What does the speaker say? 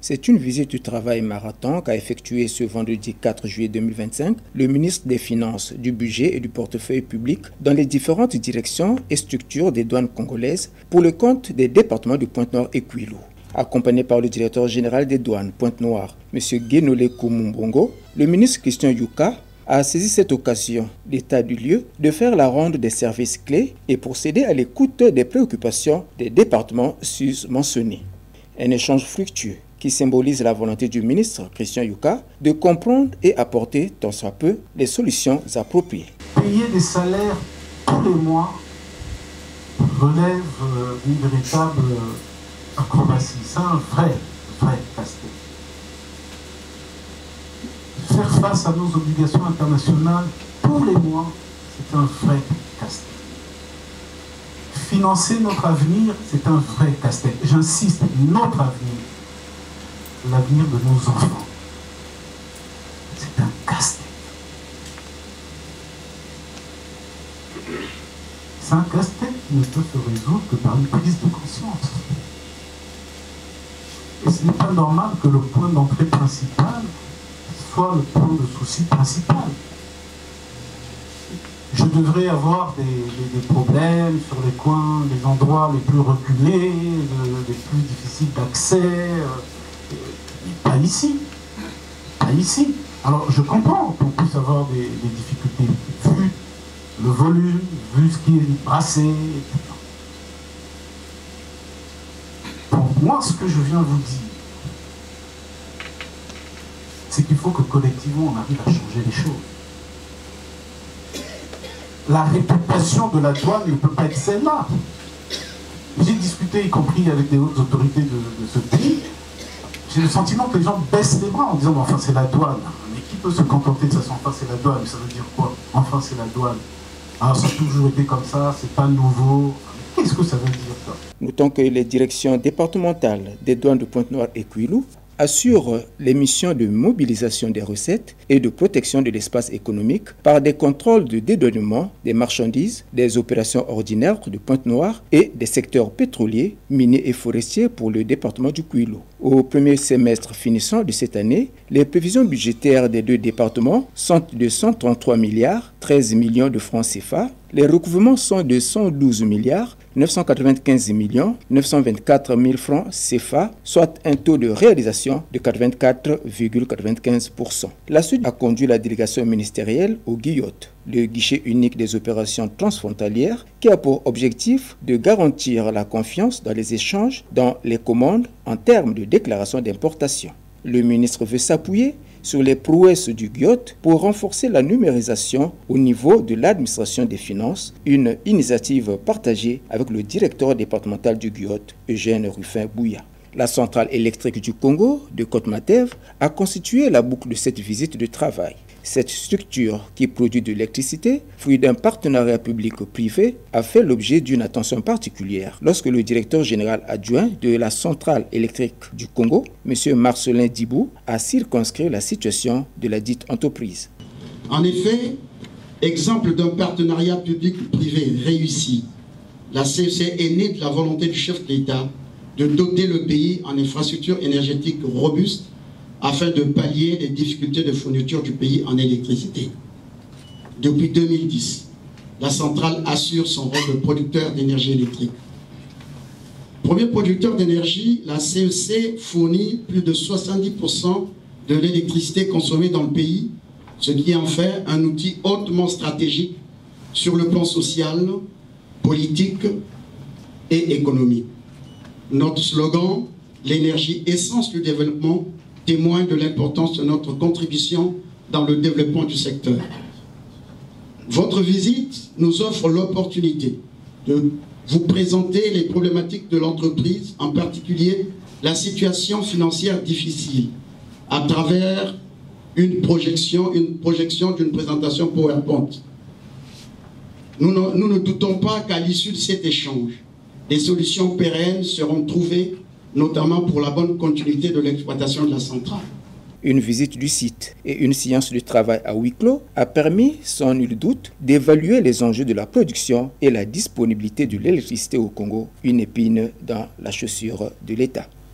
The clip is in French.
C'est une visite du travail marathon qu'a effectué ce vendredi 4 juillet 2025 le ministre des Finances, du Budget et du Portefeuille public dans les différentes directions et structures des douanes congolaises pour le compte des départements de Pointe-Noire et Kwilu. Accompagné par le directeur général des douanes Pointe-Noire, M. Guénolé Koumumbongo, le ministre Christian Yuka a saisi cette occasion d'état du lieu de faire la ronde des services clés et procéder à l'écoute des préoccupations des départements sus-mentionnés. Un échange fructueux qui symbolise la volonté du ministre Christian Yuka de comprendre et apporter tant soit peu les solutions appropriées. Payer des salaires tous les mois relève d'une véritable acrobatie. C'est un vrai casse-tête. Faire face à nos obligations internationales tous les mois, c'est un vrai casse-tête. Financer notre avenir, c'est un vrai casse-tête. J'insiste, notre avenir, l'avenir de nos enfants, c'est un casse-tête. C'est un casse-tête qui ne peut se résoudre que par une prise de conscience. Et ce n'est pas normal que le point d'entrée principal soit le point de souci principal. Je devrais avoir des problèmes sur les coins, les endroits les plus reculés, les plus difficiles d'accès. Pas ici. Pas ici. Alors je comprends qu'on puisse avoir des difficultés, vu le volume, vu ce qui est brassé, etc. Pour moi, ce que je viens vous dire, c'est qu'il faut que collectivement on arrive à changer les choses. La réputation de la douane ne peut pas être celle-là. J'ai discuté, y compris avec des hautes autorités de ce pays, j'ai le sentiment que les gens baissent les bras en disant enfin c'est la douane. Mais qui peut se contenter de ça? Enfin c'est la douane, ça veut dire quoi? Enfin c'est la douane. Alors ça a toujours été comme ça, c'est pas nouveau. Qu'est-ce que ça veut dire ça? Notons que les directions départementales des douanes de Pointe-Noire et Kwilu assure les missions de mobilisation des recettes et de protection de l'espace économique par des contrôles de dédouanement des marchandises, des opérations ordinaires de Pointe-Noire et des secteurs pétroliers, miniers et forestiers pour le département du Kwilu. Au premier semestre finissant de cette année, les prévisions budgétaires des deux départements sont de 133 milliards 13 millions de francs CFA. Les recouvrements sont de 112 milliards 995 millions 924 000 francs CFA, soit un taux de réalisation de 84,95%. La suite a conduit la délégation ministérielle au GUIOT, le guichet unique des opérations transfrontalières, qui a pour objectif de garantir la confiance dans les échanges, dans les commandes en termes de déclaration d'importation. Le ministre veut s'appuyer sur les prouesses du GUIOT pour renforcer la numérisation au niveau de l'administration des finances, une initiative partagée avec le directeur départemental du GUIOT, Eugène Rufin-Bouya. La centrale électrique du Congo, de Côte-Matèvre, a constitué la boucle de cette visite de travail. Cette structure qui produit de l'électricité, fruit d'un partenariat public-privé, a fait l'objet d'une attention particulière lorsque le directeur général adjoint de la centrale électrique du Congo, M. Marcelin Dibou, a circonscrit la situation de la dite entreprise. En effet, exemple d'un partenariat public-privé réussi, la CEC est née de la volonté du chef de l'État de doter le pays en infrastructures énergétiques robustes afin de pallier les difficultés de fourniture du pays en électricité. Depuis 2010, la centrale assure son rôle de producteur d'énergie électrique. Premier producteur d'énergie, la CEC fournit plus de 70% de l'électricité consommée dans le pays, ce qui en fait un outil hautement stratégique sur le plan social, politique et économique. Notre slogan, l'énergie essence du développement, témoigne de l'importance de notre contribution dans le développement du secteur. Votre visite nous offre l'opportunité de vous présenter les problématiques de l'entreprise, en particulier la situation financière difficile, à travers une projection d'une présentation PowerPoint. Nous ne doutons pas qu'à l'issue de cet échange, des solutions pérennes seront trouvées, notamment pour la bonne continuité de l'exploitation de la centrale. Une visite du site et une séance de travail à huis clos a permis, sans nul doute, d'évaluer les enjeux de la production et la disponibilité de l'électricité au Congo, une épine dans la chaussure de l'État.